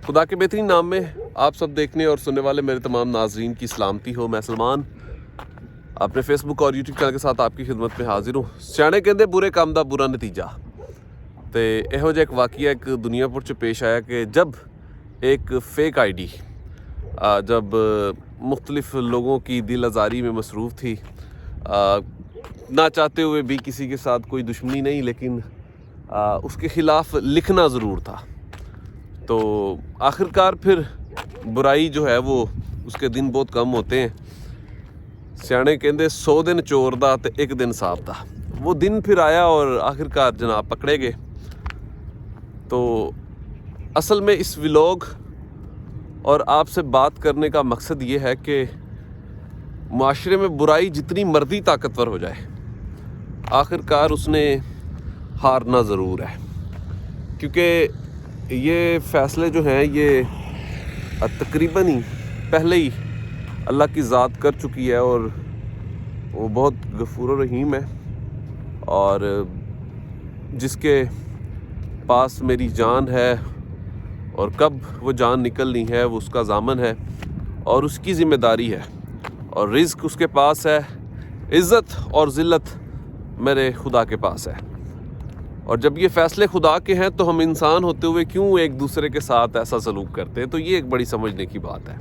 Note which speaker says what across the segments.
Speaker 1: खुदा के बेहतरीन नाम में आप सब देखने और सुनने वाले मेरे तमाम नाजरीन की सलामती हो। मैं सलमान अपने फेसबुक और यूट्यूब चैनल के साथ आपकी खिदमत में हाजिर हूँ। सियाणे कहते बुरे काम का बुरा नतीजा। तो यहो जिहा एक वाक़या एक दुनियापुर च पेश आया कि जब एक फ़ेक आईडी जब मुख्तलिफ़ लोगों की दिल आज़ारी में मसरूफ़ थी, ना चाहते हुए भी किसी के साथ कोई दुश्मनी नहीं, लेकिन उसके ख़िलाफ़ लिखना ज़रूर था। तो आखिरकार फिर बुराई जो है वो उसके दिन बहुत कम होते हैं। सियाणे कहते 100 दिन चोर दा ते एक दिन साफ दा। वो दिन फिर आया और आखिरकार जनाब पकड़े गए। तो असल में इस व्लॉग और आपसे बात करने का मकसद ये है कि माशरे में बुराई जितनी मर्जी ताकतवर हो जाए, आखिरकार उसने हारना ज़रूर है। क्योंकि ये फ़ैसले जो हैं ये तकरीबन ही पहले ही अल्लाह की ज़ात कर चुकी है और वो बहुत गफूर रहीम है, और जिसके पास मेरी जान है और कब वो जान निकलनी है वो उसका ज़ामन है और उसकी ज़िम्मेदारी है, और रिज़्क़ उसके पास है, इज़्ज़त और ज़िल्लत मेरे खुदा के पास है। और जब ये फ़ैसले खुदा के हैं तो हम इंसान होते हुए क्यों एक दूसरे के साथ ऐसा सलूक करते हैं, तो ये एक बड़ी समझने की बात है।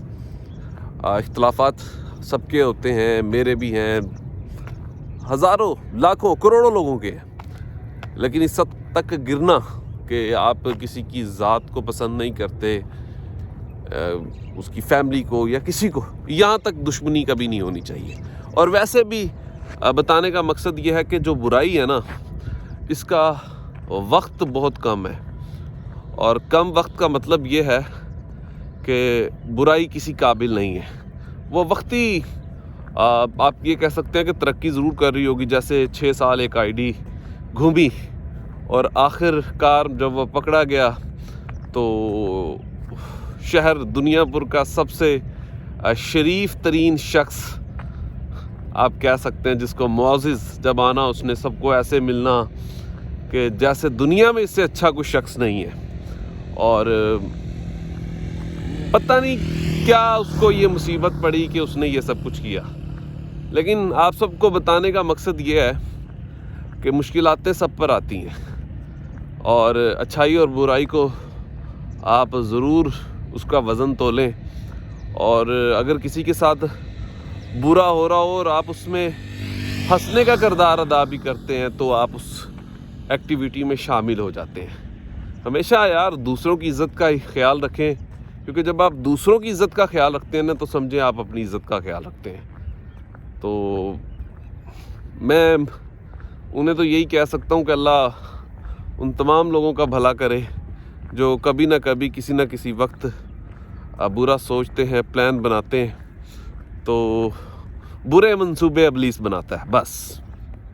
Speaker 1: इख्तलाफात सबके होते हैं, मेरे भी हैं, हज़ारों लाखों करोड़ों लोगों के हैं, लेकिन इस हद तक गिरना कि आप किसी की ज़ात को पसंद नहीं करते, उसकी फैमिली को या किसी को, यहाँ तक दुश्मनी कभी नहीं होनी चाहिए। और वैसे भी बताने का मकसद ये है कि जो बुराई है ना, इसका वक्त बहुत कम है, और कम वक्त का मतलब ये है कि बुराई किसी काबिल नहीं है। वो वक्ती आप ये कह सकते हैं कि तरक्की ज़रूर कर रही होगी। जैसे 6 साल एक आईडी घूमी और आखिरकार जब वो पकड़ा गया तो शहर दुनियापुर का सबसे शरीफ तरीन शख्स आप कह सकते हैं, जिसको मुआज़िज़ जब आना उसने सबको ऐसे मिलना कि जैसे दुनिया में इससे अच्छा कोई शख्स नहीं है। और पता नहीं क्या उसको ये मुसीबत पड़ी कि उसने ये सब कुछ किया। लेकिन आप सबको बताने का मकसद ये है कि मुश्किलातें सब पर आती हैं, और अच्छाई और बुराई को आप ज़रूर उसका वज़न तोलें। और अगर किसी के साथ बुरा हो रहा हो और आप उसमें हंसने का किरदार अदा भी करते हैं तो आप उस एक्टिविटी में शामिल हो जाते हैं। हमेशा यार दूसरों की इज़्ज़त का ख्याल रखें, क्योंकि जब आप दूसरों की इज़्ज़त का ख्याल रखते हैं ना, तो समझें आप अपनी इज़्ज़त का ख्याल रखते हैं। तो मैं उन्हें तो यही कह सकता हूँ कि अल्लाह उन तमाम लोगों का भला करे जो कभी ना कभी किसी ना किसी वक्त बुरा सोचते हैं, प्लान बनाते हैं, तो बुरे मंसूबे इब्लीस बनाता है बस।